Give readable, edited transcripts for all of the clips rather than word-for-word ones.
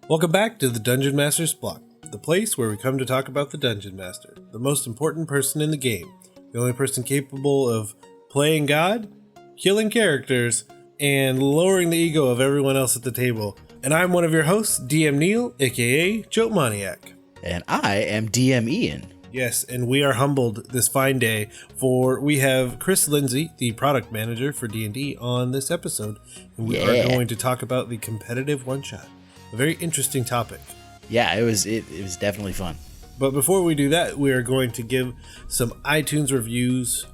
Welcome back to the Dungeon Master's Block, the place where we come to talk about the Dungeon Master, the most important person in the game, the only person capable of playing God, killing characters, and lowering the ego of everyone else at the table. And I'm one of your hosts, DM Neal, aka Joe Maniac. And I am DM Ian. Yes, and we are humbled this fine day, for we have Chris Lindsay, the product manager for D&D, on this episode, and we are going to talk about the competitive one-shot. A very interesting topic. Yeah, it was definitely fun. But before we do that, we are going to give some iTunes reviews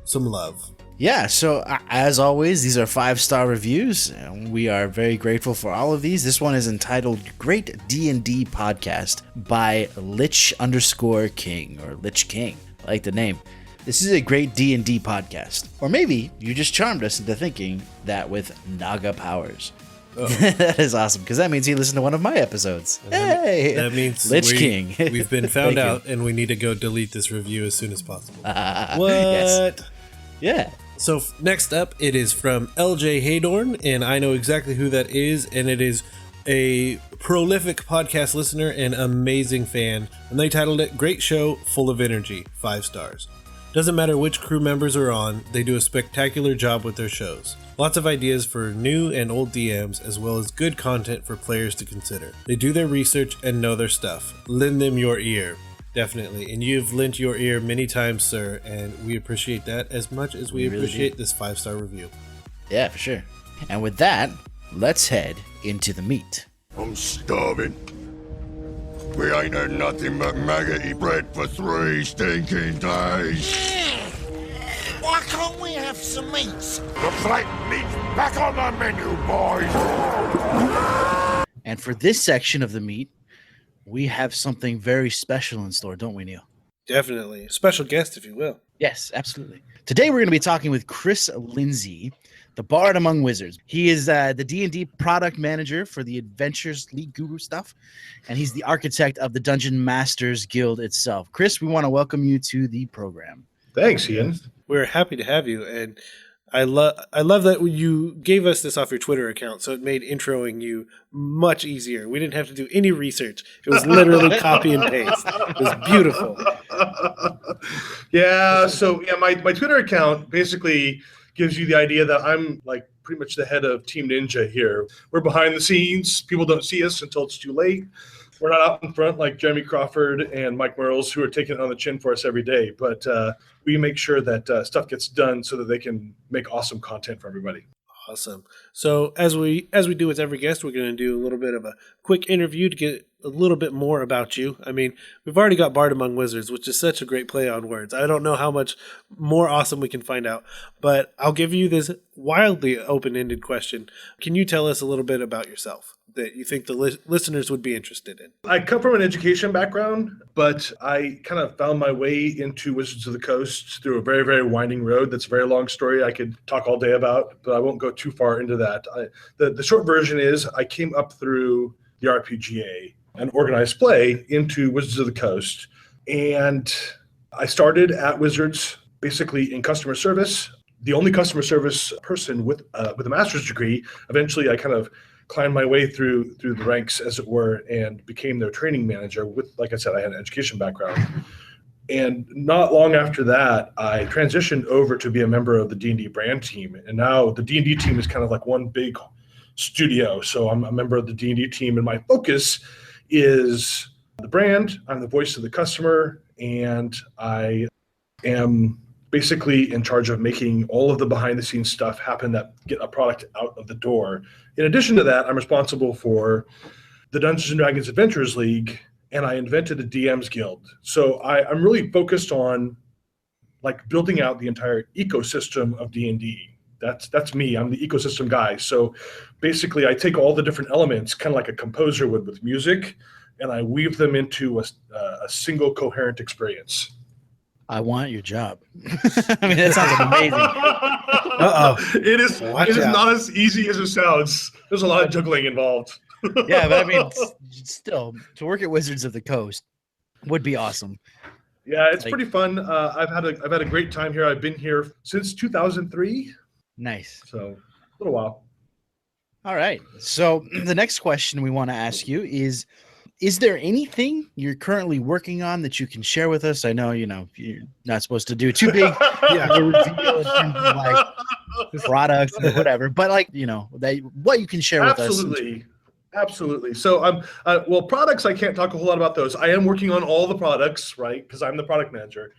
some love. Yeah, so as always, these are 5-star reviews, and we are very grateful for all of these. This one is entitled Great D&D Podcast by Lich_King, or Lich King. I like the name. This is a great D&D podcast. Or maybe you just charmed us into thinking that with Naga powers. That is awesome, because that means he listened to one of my episodes. Hey! That means Lich King. We've been found out, and we need to go delete this review as soon as possible. What? Yes. Yeah. So next up, it is from LJ Haydorn, and I know exactly who that is, and it is a prolific podcast listener and amazing fan, and they titled it Great Show, Full of Energy, 5 stars. Doesn't matter which crew members are on, they do a spectacular job with their shows. Lots of ideas for new and old DMs, as well as good content for players to consider. They do their research and know their stuff. Lend them your ear. Definitely. And you've lent your ear many times, sir, and we appreciate that as much as we appreciate this 5-star review. Yeah, for sure. And with that, let's head into the meat. I'm starving. We ain't had nothing but maggoty bread for 3 stinking days. Why can't we have some meat? The flat meat's back on the menu, boys. And for this section of the meat, we have something very special in store, don't we, Neil? Definitely. Special guest, if you will. Yes, absolutely. Today we're going to be talking with Chris Lindsay, the Bard Among Wizards. He is the D&D product manager for the Adventures League Guru stuff, and he's the architect of the Dungeon Masters Guild itself. Chris, we want to welcome you to the program. Thanks, Ian. We're happy to have you, and I love that you gave us this off your Twitter account, so it made introing you much easier. We didn't have to do any research. It was literally copy and paste. It was beautiful. Yeah, so my Twitter account basically gives you the idea that I'm like pretty much the head of Team Ninja here. We're behind the scenes. People don't see us until it's too late. We're not out in front like Jeremy Crawford and Mike Merles, who are taking it on the chin for us every day. But we make sure that stuff gets done so that they can make awesome content for everybody. Awesome. So as we do with every guest, we're going to do a little bit of a quick interview to get a little bit more about you. I mean, we've already got Bard Among Wizards, which is such a great play on words. I don't know how much more awesome we can find out, but I'll give you this wildly open-ended question. Can you tell us a little bit about yourself that you think the listeners would be interested in? I come from an education background, but I kind of found my way into Wizards of the Coast through a very, very winding road. That's a very long story I could talk all day about, but I won't go too far into that. The short version is I came up through the RPGA and organized play into Wizards of the Coast. And I started at Wizards basically in customer service, the only customer service person with a master's degree. Eventually, I kind of climbed my way through the ranks, as it were, and became their training manager with, like I said, I had an education background. And not long after that, I transitioned over to be a member of the D&D brand team. And now the D&D team is kind of like one big studio. So I'm a member of the D&D team, and my focus is the brand. I'm the voice of the customer, and I am basically in charge of making all of the behind-the-scenes stuff happen that get a product out of the door. In addition to that, I'm responsible for the Dungeons & Dragons Adventures League, and I invented a DMs Guild. So I'm really focused on like building out the entire ecosystem of D&D. That's me. I'm the ecosystem guy. So basically, I take all the different elements, kind of like a composer would with music, and I weave them into a single coherent experience. I want your job. I mean, that sounds amazing. It is not as easy as it sounds. There's a lot of juggling involved. Yeah, but I mean, still, to work at Wizards of the Coast would be awesome. Yeah, it's pretty fun. I've had a great time here. I've been here since 2003. Nice. So a little while. All right. So the next question we want to ask you is there anything you're currently working on that you can share with us? I know, you're not supposed to do too big a reveal in terms of like products or whatever, but like, what you can share with us. Absolutely. So well, products, I can't talk a whole lot about those. I am working on all the products, right? Because I'm the product manager.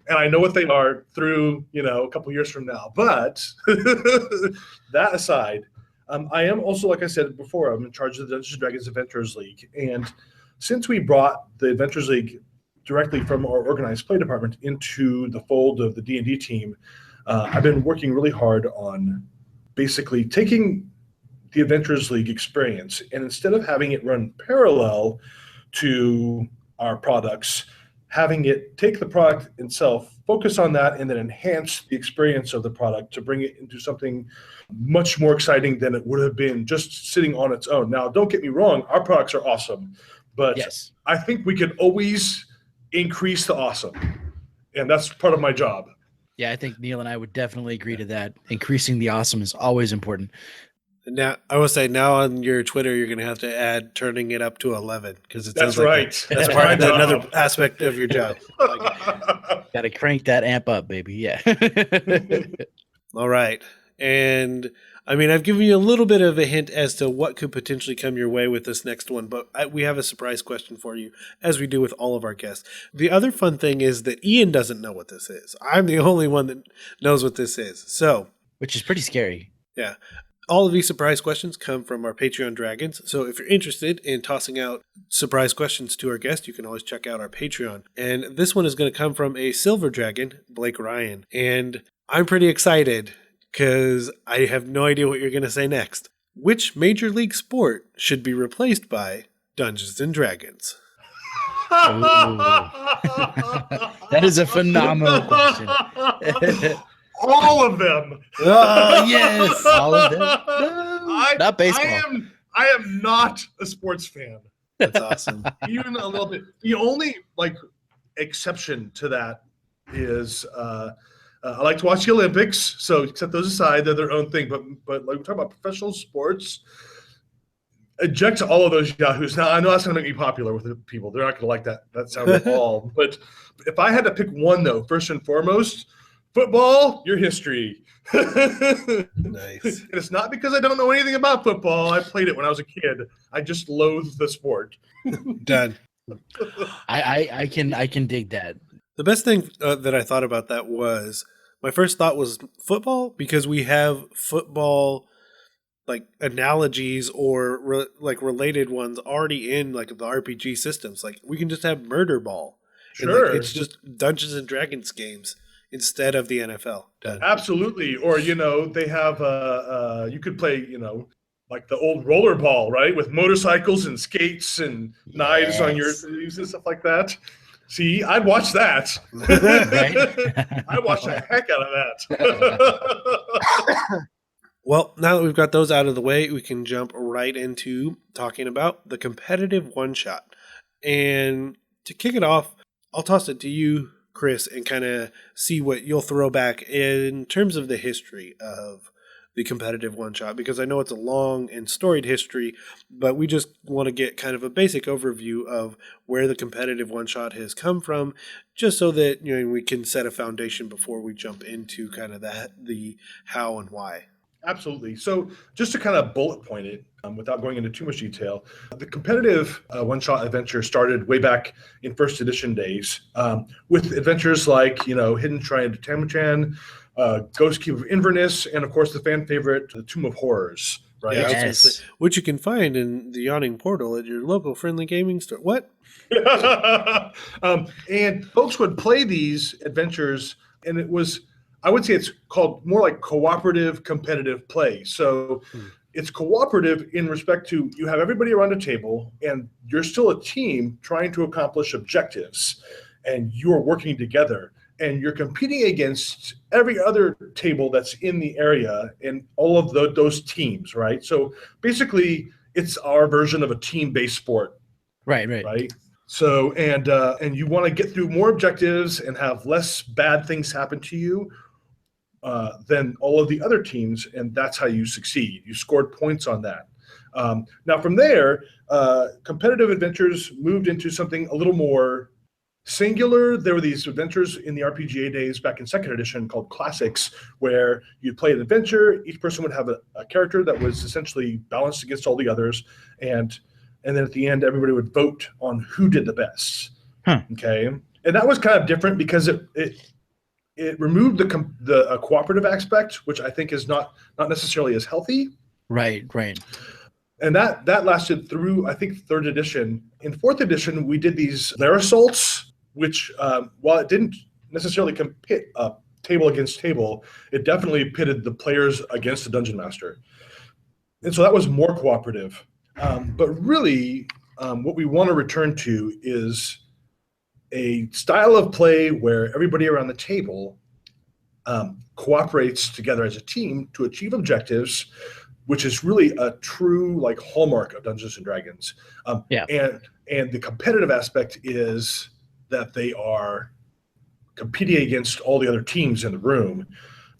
And I know what they are through, a couple years from now. But that aside, I am also, like I said before, I'm in charge of the Dungeons & Dragons Adventurers League. And since we brought the Adventurers League directly from our organized play department into the fold of the D&D team, I've been working really hard on basically taking the Adventurers League experience, and instead of having it run parallel to our products, having it take the product itself, focus on that, and then enhance the experience of the product to bring it into something much more exciting than it would have been just sitting on its own. Now, don't get me wrong, our products are awesome, but yes, I think we could always increase the awesome, and that's part of my job. Yeah, I think Neil and I would definitely agree to that. Increasing the awesome is always important. Now, I will say, now on your Twitter, you're going to have to add turning it up to 11 because that's right. That's part of another aspect of your job. Got to crank that amp up, baby. Yeah. All right. And I mean, I've given you a little bit of a hint as to what could potentially come your way with this next one, but we have a surprise question for you, as we do with all of our guests. The other fun thing is that Ian doesn't know what this is. I'm the only one that knows what this is. So, which is pretty scary. Yeah. All of these surprise questions come from our Patreon dragons. So if you're interested in tossing out surprise questions to our guest, you can always check out our Patreon. And this one is going to come from a silver dragon, Blake Ryan. And I'm pretty excited because I have no idea what you're going to say next. Which Major League sport should be replaced by Dungeons and Dragons? That is a phenomenal question. All of them. Oh, yes. All of them. No, not baseball. I am not a sports fan. That's awesome. Even a little bit. The only exception to that is I like to watch the Olympics. So set those aside; they're their own thing. But like we're talking about professional sports, eject all of those yahoos. Now I know that's going to make me popular with the people. They're not going to like that sound at all. But if I had to pick one, though, first and foremost, football, your history. Nice. And it's not because I don't know anything about football. I played it when I was a kid. I just loathe the sport. Done. I can dig that. The best thing that I thought about that was, my first thought was football, because we have football like analogies or related ones already in like the RPG systems. Like we can just have Murder Ball. Sure. And, it's just Dungeons and Dragons games instead of the NFL. Done. Absolutely. Or, they have, you could play, like the old roller ball, right? With motorcycles and skates and knives on your sleeves and stuff like that. See, I'd watch that. I'd watch the heck out of that. Well, now that we've got those out of the way, we can jump right into talking about the competitive one-shot. And to kick it off, I'll toss it to you, Chris, and kind of see what you'll throw back in terms of the history of the competitive one-shot, because I know it's a long and storied history, but we just want to get kind of a basic overview of where the competitive one-shot has come from, just so that we can set a foundation before we jump into kind of the how and why. Absolutely. So just to kind of bullet point it, without going into too much detail, the competitive one-shot adventure started way back in first edition days with adventures like, Hidden Shrine of Tamachan, Ghost Keep of Inverness, and of course the fan favorite, The Tomb of Horrors. Right? Yes. Which you can find in the Yawning Portal at your local friendly gaming store. What? And folks would play these adventures, and it was, I would say it's called more like cooperative competitive play. So it's cooperative in respect to you have everybody around a table and you're still a team trying to accomplish objectives, and you're working together and you're competing against every other table that's in the area and all of those teams, right? So basically it's our version of a team-based sport. Right. So, and you want to get through more objectives and have less bad things happen to you, than all of the other teams, and that's how you succeed. You scored points on that. Now, from there, competitive adventures moved into something a little more singular. There were these adventures in the RPGA days back in second edition called classics, where you'd play an adventure. Each person would have a character that was essentially balanced against all the others, and then at the end, everybody would vote on who did the best. Okay, and that was kind of different because it removed the cooperative aspect, which I think is not necessarily as healthy. Right. And that lasted through, I think, third edition. In fourth edition, we did these lair assaults, which, while it didn't necessarily pit table against table, it definitely pitted the players against the dungeon master. And so that was more cooperative. But really, what we want to return to is a style of play where everybody around the table cooperates together as a team to achieve objectives, which is really a true like hallmark of Dungeons and Dragons. And the competitive aspect is that they are competing against all the other teams in the room.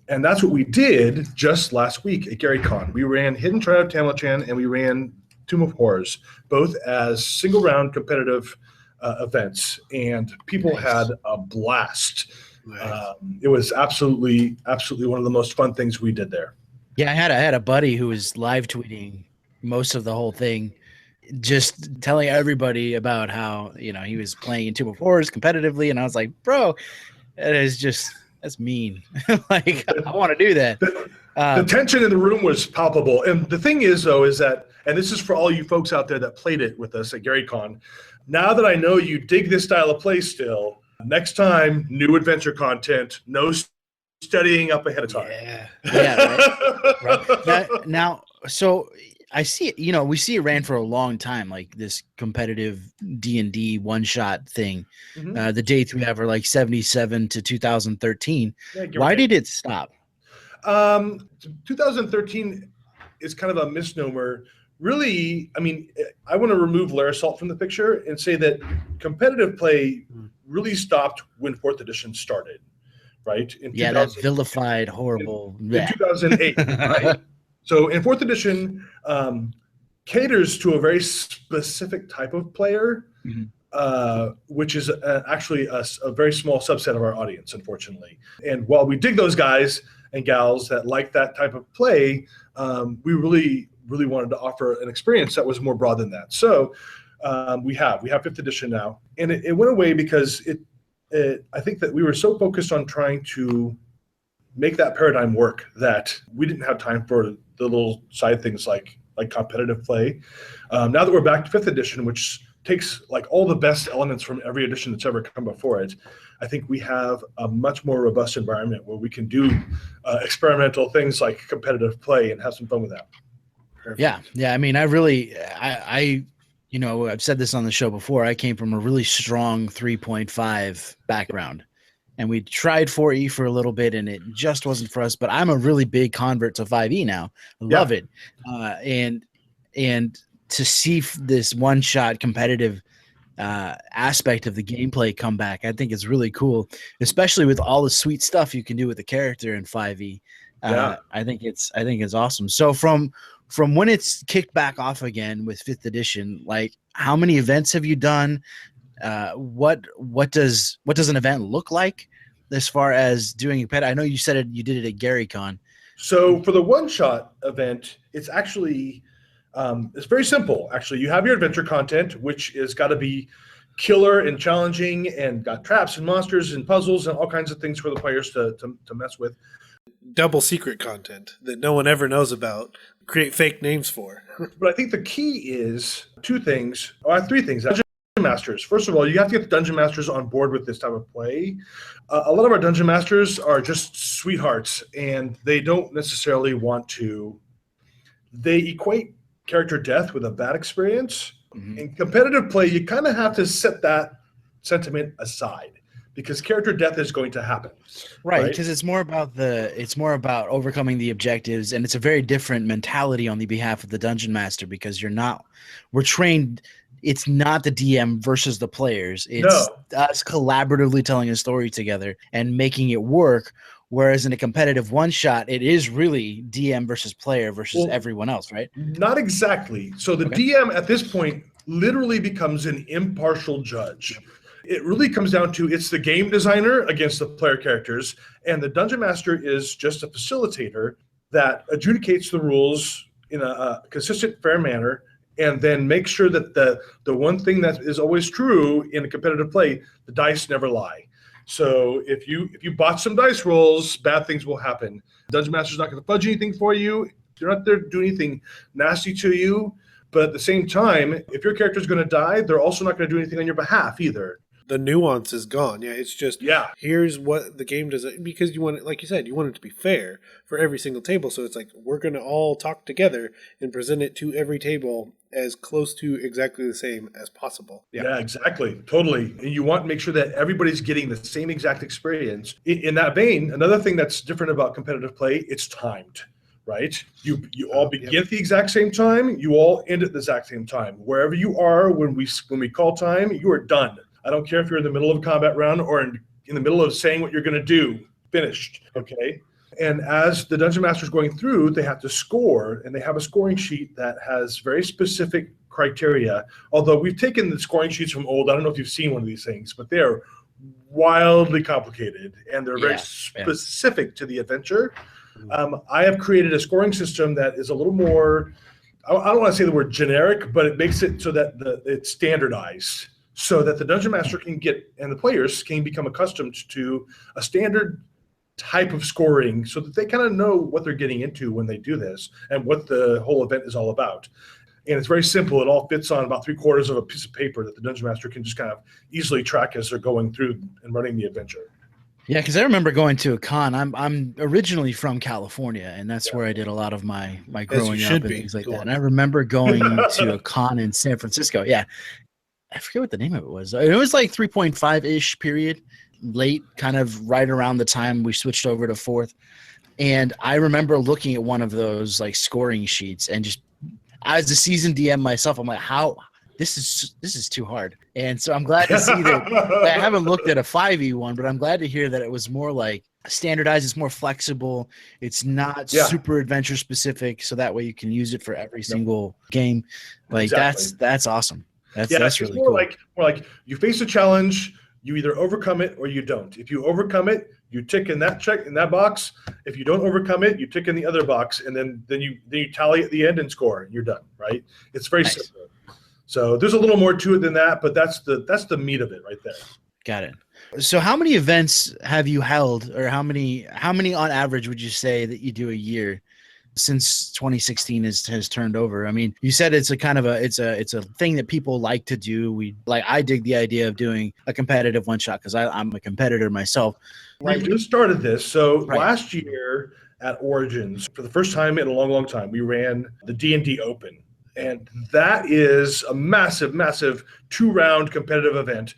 And that's what we did just last week at GaryCon. We ran Hidden Triad of Tamachan and we ran Tomb of Horrors, both as single round competitive events, and people had a blast. Nice. It was absolutely one of the most fun things we did there. Yeah, I had a buddy who was live tweeting most of the whole thing, just telling everybody about how, he was playing in Tomb of Horrors competitively, and I was like, bro, that's mean. Like, I want to do that. The tension in the room was palpable. And the thing is, though, is that, and this is for all you folks out there that played it with us at GaryCon, now that I know you dig this style of play still, next time, new adventure content, no studying up ahead of time. Right. Now, so I see it, we see it ran for a long time, like this competitive D&D one-shot thing. Mm-hmm. The dates we have are like 77 to 2013. Why did it stop? 2013 is kind of a misnomer. Really, I mean, I want to remove Lair Assault from the picture and say that competitive play really stopped when 4th edition started, right? That vilified, horrible. In 2008, right? So in 4th edition, caters to a very specific type of player, which is actually a very small subset of our audience, unfortunately. And while we dig those guys and gals that like that type of play, we really wanted to offer an experience that was more broad than that. So we have 5th edition now, and it went away because I think that we were so focused on trying to make that paradigm work that we didn't have time for the little side things like competitive play. Now that we're back to 5th edition, which takes like all the best elements from every edition that's ever come before it, I think we have a much more robust environment where we can do experimental things like competitive play and have some fun with that. Perfect. Yeah. I mean, I've said this on the show before. I came from a really strong 3.5 background, and we tried 4E for a little bit, and it just wasn't for us. But I'm a really big convert to 5E now. I love it, and to see this one-shot competitive aspect of the gameplay come back, I think it's really cool, especially with all the sweet stuff you can do with the character in 5E. I think it's awesome. So from when it's kicked back off again with 5th edition, like how many events have you done? What does an event look like as far as doing a pet? I know you said you did it at GaryCon. So for the one-shot event, it's actually it's very simple. Actually, you have your adventure content, which is got to be killer and challenging, and got traps and monsters and puzzles and all kinds of things for the players to mess with. Double secret content that no one ever knows about. Create fake names for. But I think the key is three things. Dungeon masters. First of all, you have to get the dungeon masters on board with this type of play. A lot of our dungeon masters are just sweethearts, and they don't necessarily want to. They equate character death with a bad experience. Mm-hmm. In competitive play, you kind of have to set that sentiment aside, because character death is going to happen. Right, because it's more about overcoming the objectives, and it's a very different mentality on the behalf of the dungeon master, because we're trained. It's not the DM versus the players. It's us collaboratively telling a story together and making it work, Whereas in a competitive one-shot, it is really DM versus player versus everyone else, right? Not exactly. So the DM at this point literally becomes an impartial judge. It really comes down to it's the game designer against the player characters, and the dungeon master is just a facilitator that adjudicates the rules in a consistent, fair manner, and then make sure that the one thing that is always true in a competitive play, the dice never lie. So if you botch some dice rolls, bad things will happen. Dungeon Master's not going to fudge anything for you. They're not there to do anything nasty to you. But at the same time, if your character is going to die, they're also not going to do anything on your behalf either. The nuance is gone. Yeah, it's just here's what the game does, because you want it, like you said, you want it to be fair for every single table. So it's like we're going to all talk together and present it to every table as close to exactly the same as possible. Yeah, exactly. Totally. And you want to make sure that everybody's getting the same exact experience. In that vein, another thing that's different about competitive play, it's timed, right? You all begin at the exact same time. You all end at the exact same time. Wherever you are when we call time, you are done. I don't care if you're in the middle of a combat round or in the middle of saying what you're going to do. Finished. Okay. And as the dungeon master is going through, they have to score, and they have a scoring sheet that has very specific criteria. Although we've taken the scoring sheets from old, I don't know if you've seen one of these things, but they're wildly complicated and they're very specific to the adventure. I have created a scoring system that is a little more, I don't want to say the word generic, but it makes it so that it's standardized, so that the dungeon master can get, and the players can become accustomed to a standard type of scoring, so that they kind of know what they're getting into when they do this and what the whole event is all about. And it's very simple. It all fits on about 3/4 of a piece of paper that the dungeon master can just kind of easily track as they're going through and running the adventure. Yeah, because I remember going to a con. I'm originally from California, and that's where I did a lot of my growing up and things like that. And I remember going to a con in San Francisco. Yeah, I forget what the name of it was. It was like 3.5-ish period, late, kind of right around the time we switched over to fourth. And I remember looking at one of those like scoring sheets and just, as a seasoned DM myself, I'm like, how this is too hard. And so I'm glad to see that I haven't looked at a 5e one, but I'm glad to hear that it was more like standardized. It's more flexible. It's not super adventure specific. So that way you can use it for every single game. Like that's awesome. That's really cool. More like you face a challenge, you either overcome it or you don't. If you overcome it, you tick in that box. If you don't overcome it, you tick in the other box, and then you tally at the end and score. You're done, right? It's very simple. So there's a little more to it than that, but that's the meat of it right there. Got it. So how many events have you held, or how many on average would you say that you do a year since 2016 has turned over? I mean, you said it's a kind of it's a thing that people like to do. I dig the idea of doing a competitive one shot because I'm a competitor myself. We just started this. So last year at Origins, for the first time in a long, long time, we ran the D&D Open. And that is a massive, massive 2-round competitive event.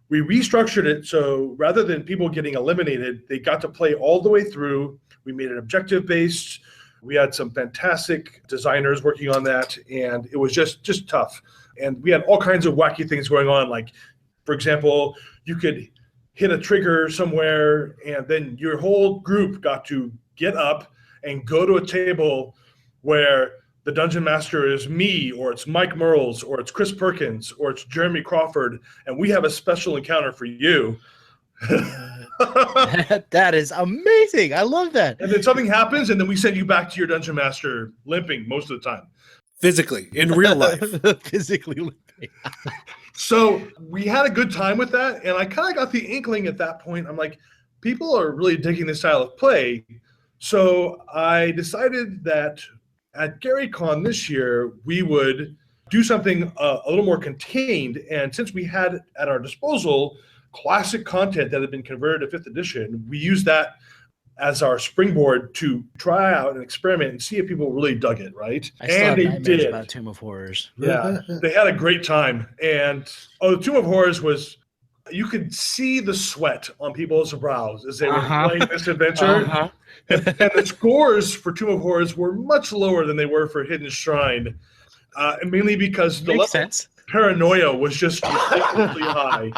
We restructured it so rather than people getting eliminated, they got to play all the way through. We made it objective-based. We had some fantastic designers working on that, and it was just tough. And we had all kinds of wacky things going on. Like, for example, you could hit a trigger somewhere, and then your whole group got to get up and go to a table where the dungeon master is me, or it's Mike Merles, or it's Chris Perkins, or it's Jeremy Crawford, and we have a special encounter for you. That is amazing. I love that. And then something happens, and then we send you back to your dungeon master limping most of the time. Physically, in real life. Physically limping. So we had a good time with that, and I kind of got the inkling at that point. I'm like, people are really digging this style of play. So I decided that at GaryCon this year, we would do something a little more contained. And since we had at our disposal classic content that had been converted to 5th edition, we used that as our springboard to try out and experiment and see if people really dug it, right? And they did. About Tomb of Horrors. Yeah, they had a great time. And the Tomb of Horrors was, you could see the sweat on people's brows as they were playing this adventure. And the scores for Tomb of Horrors were much lower than they were for Hidden Shrine, and mainly because the level of paranoia was just ridiculously high.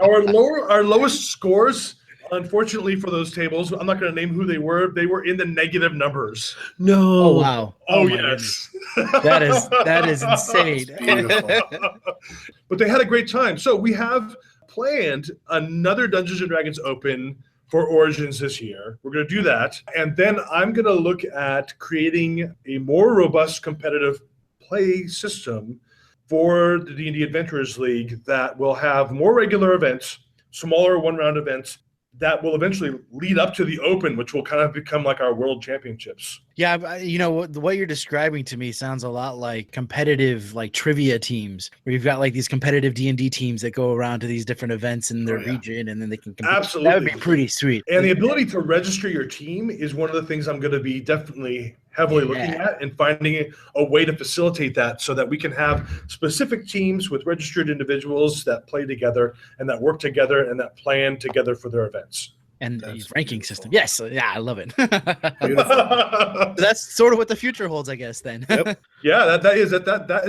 Our lowest scores Unfortunately for those tables, I'm not going to name who they were. They were in the negative numbers. No. Oh wow! Oh, my yes. that is insane. Beautiful. But they had a great time. So we have planned another Dungeons and Dragons Open for Origins this year. We're going to do that. And then I'm going to look at creating a more robust competitive play system for the D&D Adventurers League that will have more regular events, smaller one-round events, that will eventually lead up to the Open, which will kind of become like our World Championships. Yeah, you know what you're describing to me sounds a lot like competitive, like trivia teams, where you've got like these competitive D&D teams that go around to these different events in their region, and then they can compete. Absolutely. That would be pretty sweet. And the ability to register your team is one of the things I'm going to be definitely heavily looking at, and finding a way to facilitate that so that we can have specific teams with registered individuals that play together and that work together and that plan together for their events. And the ranking system. Yes. Yeah, I love it. Beautiful. That's sort of what the future holds, I guess, then. Yep. Yeah, that is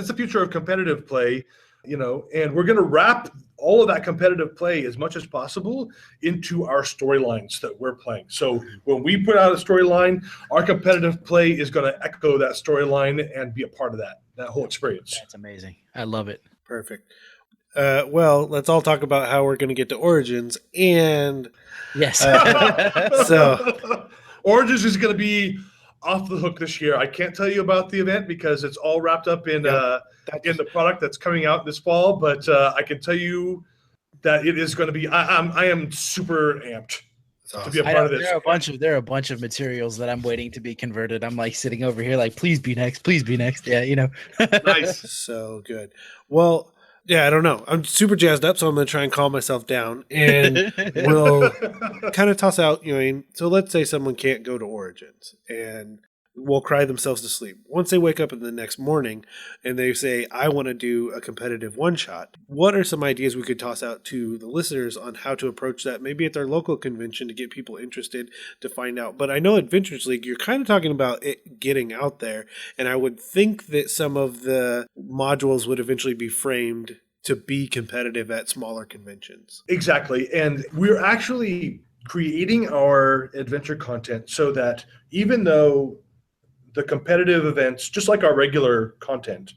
the future of competitive play, and we're going to wrap all of that competitive play as much as possible into our storylines that we're playing. So when we put out a storyline, our competitive play is going to echo that storyline and be a part of that whole experience. That's amazing. I love it. Perfect. Well, let's all talk about how we're going to get to Origins. And yes. So Origins is going to be off the hook this year. I can't tell you about the event because it's all wrapped up in the product that's coming out this fall. But I can tell you that it is going to be. I am super amped to be a part of this. There are a bunch of materials that I'm waiting to be converted. I'm like sitting over here, like, please be next. Yeah, Nice. So good. Well. Yeah, I don't know. I'm super jazzed up, so I'm going to try and calm myself down. And we'll kind of toss out, so let's say someone can't go to Origins and will cry themselves to sleep. Once they wake up in the next morning and they say, I want to do a competitive one-shot, what are some ideas we could toss out to the listeners on how to approach that? Maybe at their local convention to get people interested to find out. But I know Adventures League, you're kind of talking about it getting out there. And I would think that some of the modules would eventually be framed to be competitive at smaller conventions. Exactly. And we're actually creating our adventure content so that even though the competitive events, just like our regular content,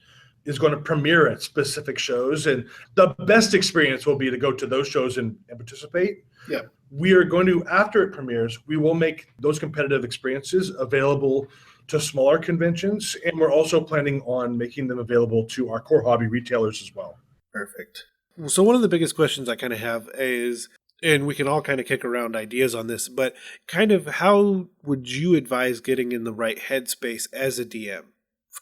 is going to premiere at specific shows, and the best experience will be to go to those shows and participate. Yeah. We are going to, after it premieres, we will make those competitive experiences available to smaller conventions, and we're also planning on making them available to our core hobby retailers as well. Perfect. So one of the biggest questions I kind of have is, and we can all kind of kick around ideas on this, but kind of how would you advise getting in the right headspace as a DM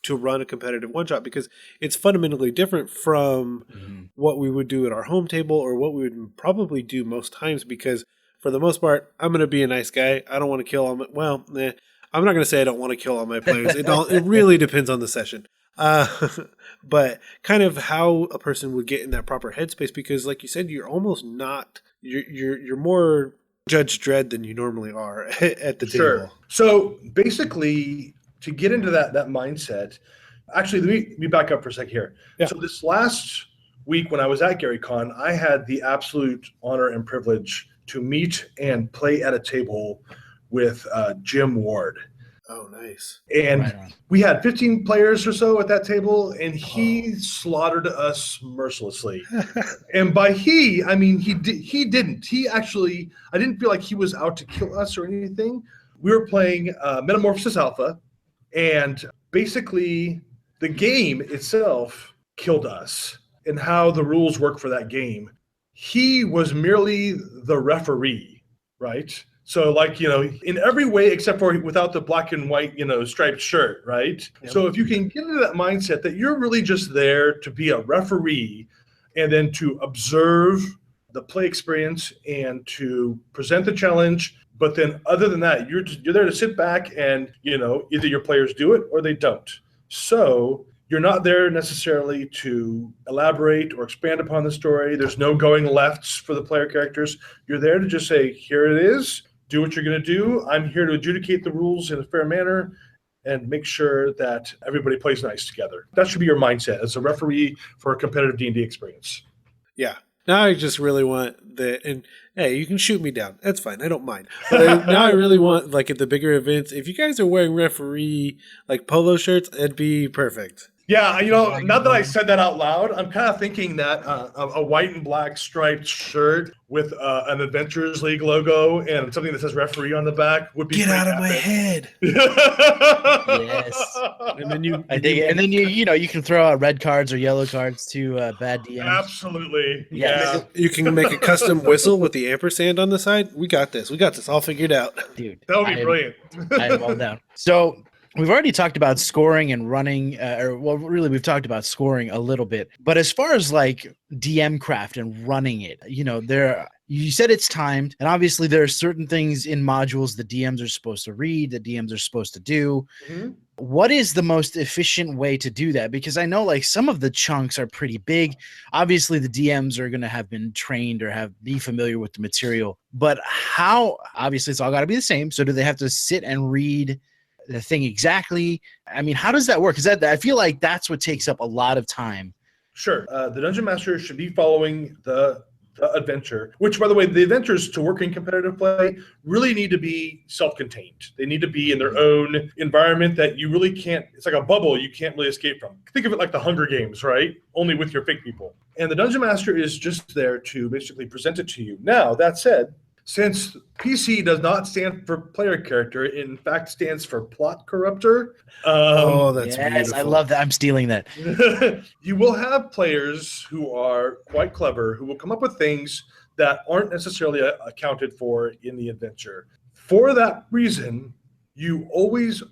to run a competitive one-shot? Because it's fundamentally different from what we would do at our home table or what we would probably do most times, because for the most part, I'm going to be a nice guy. I don't want to kill all my, I'm not going to say I don't want to kill all my players. It really depends on the session. But kind of how a person would get in that proper headspace, because like you said, you're almost not, you're more Judge Dredd than you normally are at the table. So basically, to get into that mindset, actually, let me back up for a sec here. Yeah. So this last week when I was at GaryCon, I had the absolute honor and privilege to meet and play at a table with Jim Ward. Oh, nice. And we had 15 players or so at that table, and he slaughtered us mercilessly. And by he, I mean, he didn't. He actually, I didn't feel like he was out to kill us or anything. We were playing Metamorphosis Alpha, and basically the game itself killed us and how the rules work for that game. He was merely the referee, right? So like, in every way except for without the black and white, striped shirt, right? Yep. So if you can get into that mindset that you're really just there to be a referee and then to observe the play experience and to present the challenge, but then other than that, you're there to sit back and, either your players do it or they don't. So you're not there necessarily to elaborate or expand upon the story. There's no going lefts for the player characters. You're there to just say, here it is. Do what you're going to do. I'm here to adjudicate the rules in a fair manner and make sure that everybody plays nice together. That should be your mindset as a referee for a competitive D&D experience. Yeah, Now I just really want and hey, you can shoot me down. That's fine. I don't mind. But now I really want, like, at the bigger events, if you guys are wearing referee, like, polo shirts, it'd be perfect. Yeah, now that I said that out loud, I'm kind of thinking that a white and black striped shirt with an Adventures League logo and something that says referee on the back would be Get out of my head. Yes. And then you you can throw out red cards or yellow cards to bad DMs. Absolutely. Yes. Yeah. you can make a custom whistle with the ampersand on the side. We got this. We got this all figured out. Dude, That would be brilliant. I am all down. So we've already talked about scoring and running, really we've talked about scoring a little bit. But as far as like DM craft and running it, you said it's timed, and obviously there are certain things in modules the DMs are supposed to read, the DMs are supposed to do. Mm-hmm. What is the most efficient way to do that? Because I know like some of the chunks are pretty big. Obviously the DMs are going to have been trained or be familiar with the material, but how, obviously it's all got to be the same. So do they have to sit and read the thing exactly? I mean, how does that work? Because I feel like that's what takes up a lot of time. Sure. The Dungeon Master should be following the adventure, which, by the way, the adventures to work in competitive play really need to be self-contained. They need to be in their own environment that you really can't, it's like a bubble you can't really escape from. Think of it like the Hunger Games, right? Only with your fake people. And the Dungeon Master is just there to basically present it to you. Now, that said, since PC does not stand for player character, it in fact stands for plot corruptor. That's yes, beautiful. I love that. I'm stealing that. You will have players who are quite clever, who will come up with things that aren't necessarily accounted for in the adventure. For that reason, you always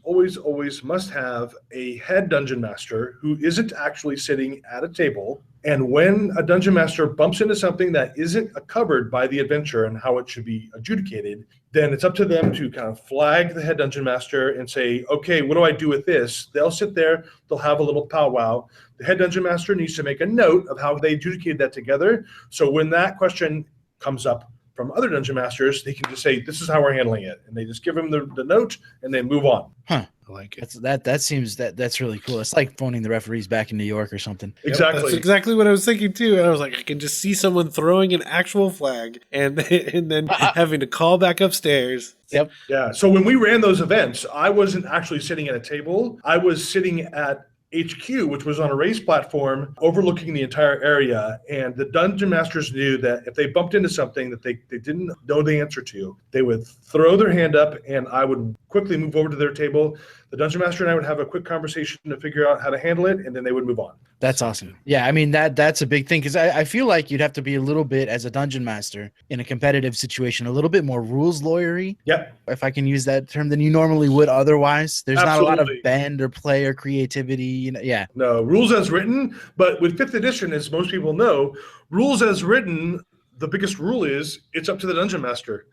must have a head dungeon master who isn't actually sitting at a table. And when a dungeon master bumps into something that isn't covered by the adventure and how it should be adjudicated, then it's up to them to kind of flag the head dungeon master and say, okay, what do I do with this? They'll sit there, they'll have a little powwow. The head dungeon master needs to make a note of how they adjudicated that together. So when that question comes up from other dungeon masters, they can just say, this is how we're handling it. And they just give them the note and then move on. Huh. I like it. That's really cool. It's like phoning the referees back in New York or something. Exactly. That's exactly what I was thinking too. And I was like, I can just see someone throwing an actual flag and then having to call back upstairs. Yep. Yeah. So when we ran those events, I wasn't actually sitting at a table. I was sitting at HQ, which was on a raised platform overlooking the entire area. And the dungeon masters knew that if they bumped into something that they didn't know the answer to, they would throw their hand up and I would quickly move over to their table. The dungeon master and I would have a quick conversation to figure out how to handle it, and then they would move on. That's awesome. Yeah, I mean, that's a big thing, because I feel like you'd have to be a little bit, as a dungeon master in a competitive situation, a little bit more rules lawyery, Yep. if I can use that term, than you normally would otherwise. There's not a lot of Absolutely. bend or play or creativity. Yeah. No, rules as written, but with 5th edition, as most people know, rules as written, the biggest rule is it's up to the dungeon master.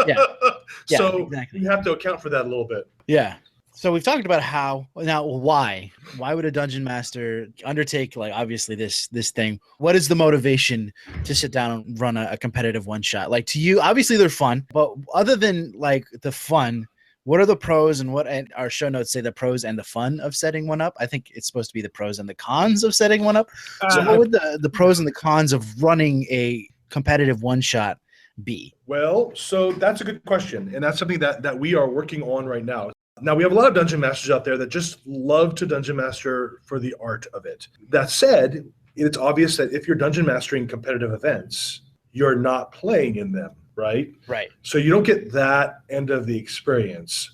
Yeah. Yeah, So exactly. you have to account for that a little bit. Yeah. So we've talked about how. Now, why would a dungeon master undertake, like, obviously this thing? What is the motivation to sit down and run a competitive one shot? Like, to you, obviously they're fun, but other than like the fun, what are the pros and our show notes say the pros and the fun of setting one up? I think it's supposed to be the pros and the cons of setting one up. So what would the pros and the cons of running a competitive one shot be? Well, so that's a good question. And that's something that we are working on right now. Now, we have a lot of dungeon masters out there that just love to dungeon master for the art of it. That said, it's obvious that if you're dungeon mastering competitive events, you're not playing in them, right? Right. So you don't get that end of the experience.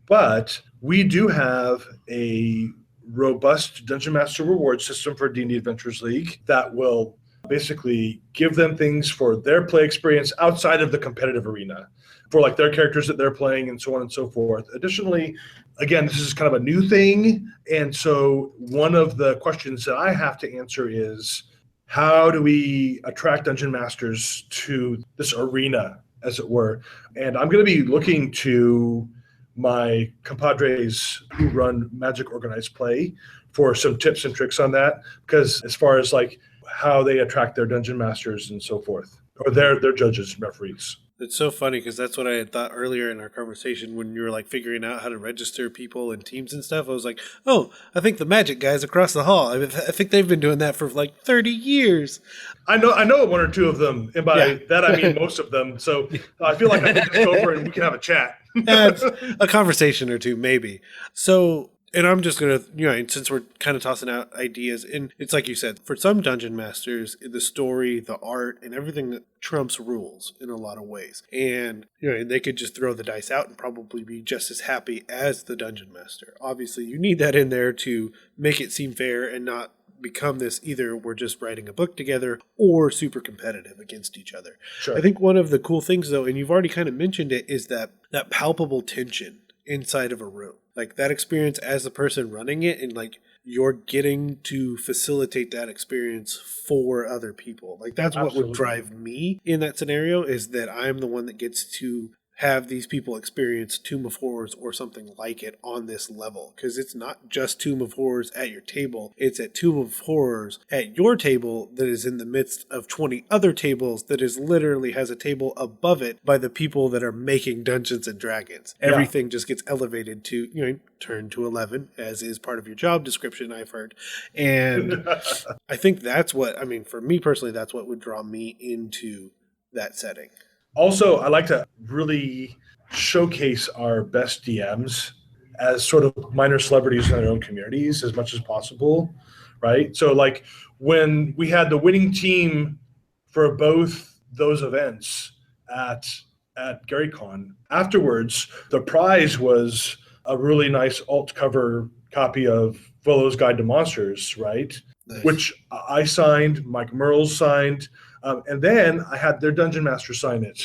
But we do have a robust dungeon master reward system for D&D Adventures League that will basically give them things for their play experience outside of the competitive arena, for like their characters that they're playing and so on and so forth. Additionally, again, this is kind of a new thing. And so one of the questions that I have to answer is, how do we attract dungeon masters to this arena, as it were? And I'm going to be looking to my compadres who run Magic Organized Play for some tips and tricks on that, because as far as like how they attract their dungeon masters and so forth, or their judges and referees. It's so funny because that's what I had thought earlier in our conversation when you were like figuring out how to register people and teams and stuff. I was like, oh, I think the Magic guys across the hall. I think they've been doing that for like 30 years. I know one or two of them, and by that I mean most of them. So I feel like I can just go over and we can have a chat. A conversation or two, maybe. So, and I'm just going to, since we're kind of tossing out ideas, and it's like you said, for some dungeon masters, the story, the art, and everything that trumps rules in a lot of ways. And, and they could just throw the dice out and probably be just as happy as the dungeon master. Obviously, you need that in there to make it seem fair and not become this either we're just writing a book together or super competitive against each other. Sure. I think one of the cool things, though, and you've already kind of mentioned it, is that palpable tension inside of a room. Like that experience as the person running it, and like you're getting to facilitate that experience for other people. Like that's what would drive me in that scenario, is that I'm the one that gets to have these people experience Tomb of Horrors or something like it on this level. Because it's not just Tomb of Horrors at your table. It's at Tomb of Horrors at your table that is in the midst of 20 other tables that is literally has a table above it by the people that are making Dungeons and Dragons. Yeah. Everything just gets elevated to, turn to 11, as is part of your job description, I've heard. And I think that's what, for me personally, that's what would draw me into that setting. Also, I like to really showcase our best DMs as sort of minor celebrities in their own communities as much as possible, right? So like when we had the winning team for both those events at GaryCon, afterwards, the prize was a really nice alt cover copy of Volo's Guide to Monsters, right? Nice. Which I signed, Mike Merles signed, and then I had their dungeon master sign it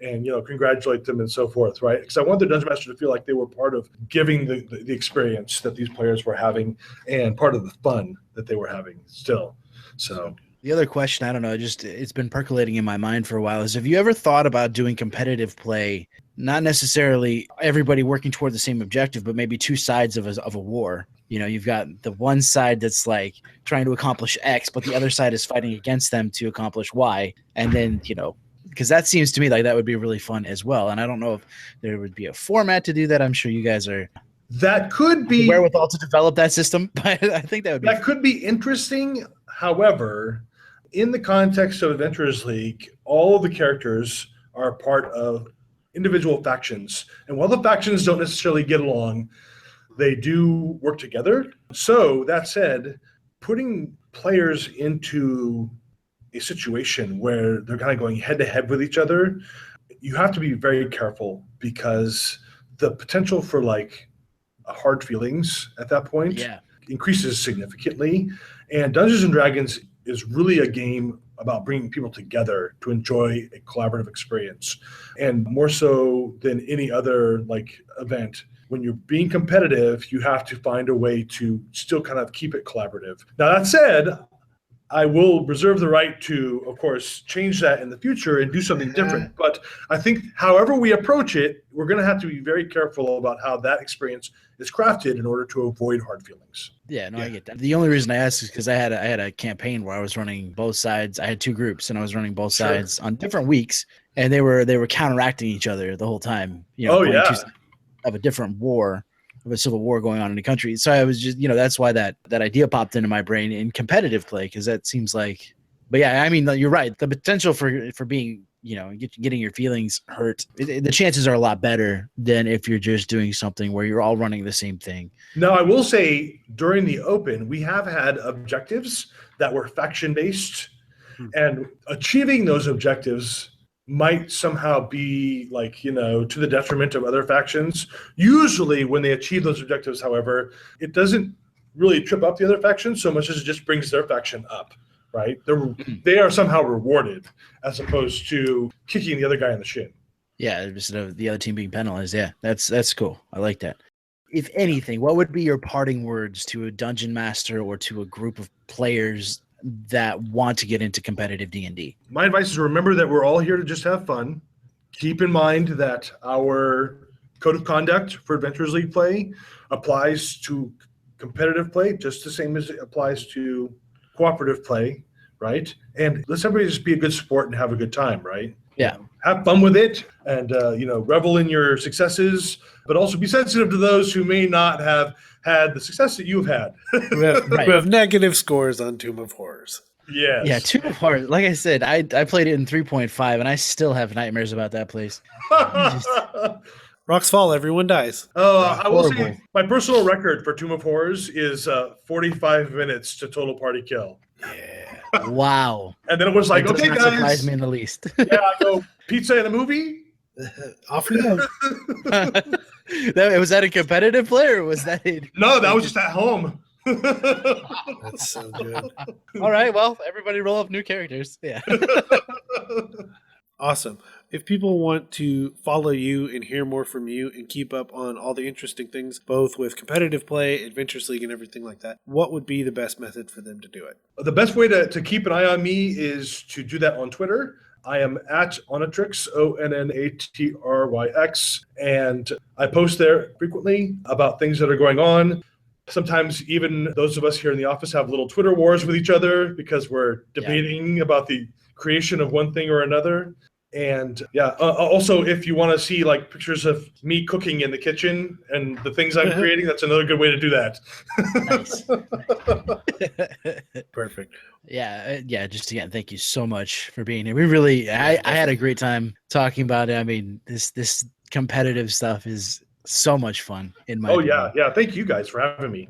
and, congratulate them and so forth, right? Because I want the dungeon master to feel like they were part of giving the experience that these players were having and part of the fun that they were having still. So the other question, I don't know, it's been percolating in my mind for a while, is have you ever thought about doing competitive play, not necessarily everybody working toward the same objective, but maybe two sides of a war? You've got the one side that's like trying to accomplish X, but the other side is fighting against them to accomplish Y. And then, because that seems to me like that would be really fun as well. And I don't know if there would be a format to do that. I'm sure you guys are that could be wherewithal to develop that system, but I think that would be that could be interesting. However, in the context of Adventurers League, all of the characters are part of individual factions. And while the factions don't necessarily get along, they do work together. So that said, putting players into a situation where they're kind of going head to head with each other, you have to be very careful because the potential for like hard feelings at that point increases significantly. And Dungeons and Dragons is really a game about bringing people together to enjoy a collaborative experience. And more so than any other like event, when you're being competitive, you have to find a way to still kind of keep it collaborative. Now, that said, I will reserve the right to, of course, change that in the future and do something different. But I think however we approach it, we're going to have to be very careful about how that experience is crafted in order to avoid hard feelings. Yeah, I get that. The only reason I asked is because I had a campaign where I was running both sides. I had two groups and I was running both sides on different weeks, and they were counteracting each other the whole time. Of a different war, of a civil war going on in the country. So I was just, that's why that idea popped into my brain in competitive play, because that seems like, but yeah, you're right. The potential for being, getting your feelings hurt, the chances are a lot better than if you're just doing something where you're all running the same thing. Now, I will say during the open, we have had objectives that were faction based, and achieving those objectives might somehow be like, to the detriment of other factions. Usually when they achieve those objectives, however, it doesn't really trip up the other factions so much as it just brings their faction up, right? They are somehow rewarded as opposed to kicking the other guy in the shin. Yeah, instead of the other team being penalized. Yeah, that's cool. I like that. If anything, what would be your parting words to a dungeon master or to a group of players that want to get into competitive D&D? My advice is remember that we're all here to just have fun. Keep in mind that our code of conduct for Adventurers League play applies to competitive play just the same as it applies to cooperative play, right? And let's everybody just be a good sport and have a good time, right? Yeah. have fun with it and, revel in your successes, but also be sensitive to those who may not have had the success that you've had. We have negative scores on Tomb of Horrors. Yes. Yeah, Tomb of Horrors. Like I said, I played it in 3.5, and I still have nightmares about that place. Rocks fall, everyone dies. I will Horrible. say my personal record for Tomb of Horrors is 45 minutes to total party kill. Wow. And then it was like, That does okay, not guys. surprise me in the least. Yeah, I go, pizza and a movie? Off we go. Was that a competitive play, or was that it? No, that was just at home. That's so good. All right, well, everybody roll up new characters. Yeah. Awesome. If people want to follow you and hear more from you and keep up on all the interesting things, both with competitive play, Adventures League, and everything like that, what would be the best method for them to do it? The best way to keep an eye on me is to do that on Twitter. I am at Onnatrix, ONNATRYX, and I post there frequently about things that are going on. Sometimes even those of us here in the office have little Twitter wars with each other because we're debating about the creation of one thing or another. And also if you want to see like pictures of me cooking in the kitchen and the things I'm creating, that's another good way to do that. Nice. Perfect. Yeah. Just again, thank you so much for being here. We really, I had a great time talking about it. I mean, this competitive stuff is so much fun in my opinion. Yeah. Thank you guys for having me.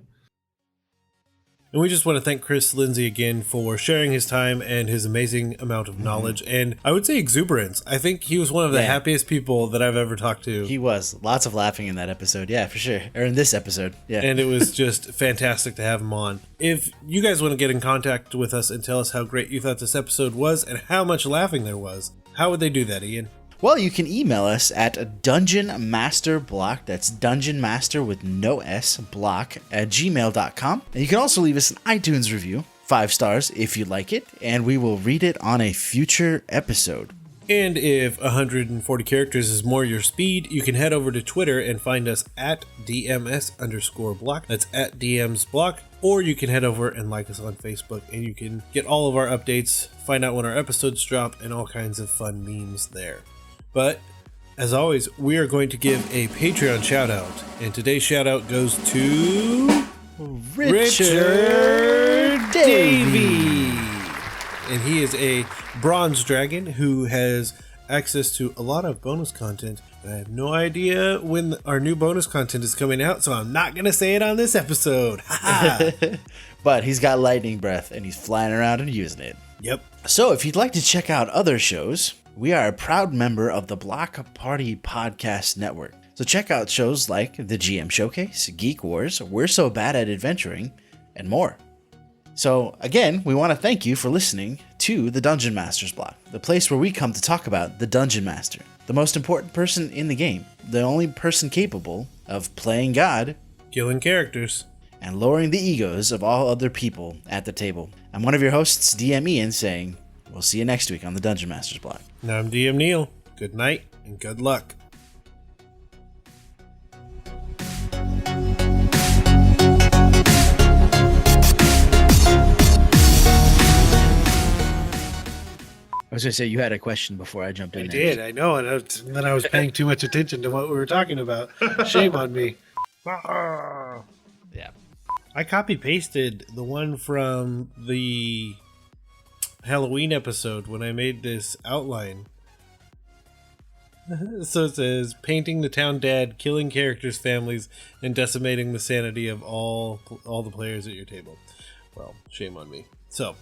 And we just want to thank Chris Lindsay again for sharing his time and his amazing amount of knowledge and I would say exuberance. I think he was one of the happiest people that I've ever talked to. He was. Lots of laughing in that episode. Yeah, for sure. Or in this episode. Yeah. And it was just fantastic to have him on. If you guys want to get in contact with us and tell us how great you thought this episode was and how much laughing there was, how would they do that, Ian? Well, you can email us at dungeonmasterblock, that's dungeonmaster with no S, block, at gmail.com. And you can also leave us an iTunes review, 5 stars if you like it, and we will read it on a future episode. And if 140 characters is more your speed, you can head over to Twitter and find us at DMS_block. That's at DMsBlock. Or you can head over and like us on Facebook and you can get all of our updates, find out when our episodes drop, and all kinds of fun memes there. But, as always, we are going to give a Patreon shout-out. And today's shout-out goes to... Richard Davey! And he is a bronze dragon who has access to a lot of bonus content. And I have no idea when our new bonus content is coming out, so I'm not going to say it on this episode. But he's got lightning breath, and he's flying around and using it. Yep. So if you'd like to check out other shows... We are a proud member of the Block Party Podcast Network. So check out shows like the GM Showcase, Geek Wars, We're So Bad at Adventuring, and more. So again, we want to thank you for listening to the Dungeon Master's Block, the place where we come to talk about the Dungeon Master, the most important person in the game, the only person capable of playing God, killing characters, and lowering the egos of all other people at the table. I'm one of your hosts, DM Ian, saying, we'll see you next week on the Dungeon Master's Block. And I'm DM Neal. Good night and good luck. I was going to say, you had a question before I jumped in. I did, I know. And then I was paying too much attention to what we were talking about. Shame on me. Yeah. I copy-pasted the one from the Halloween episode when I made this outline. So it says, painting the town dead, killing characters' families, and decimating the sanity of all the players at your table. Well, shame on me. So,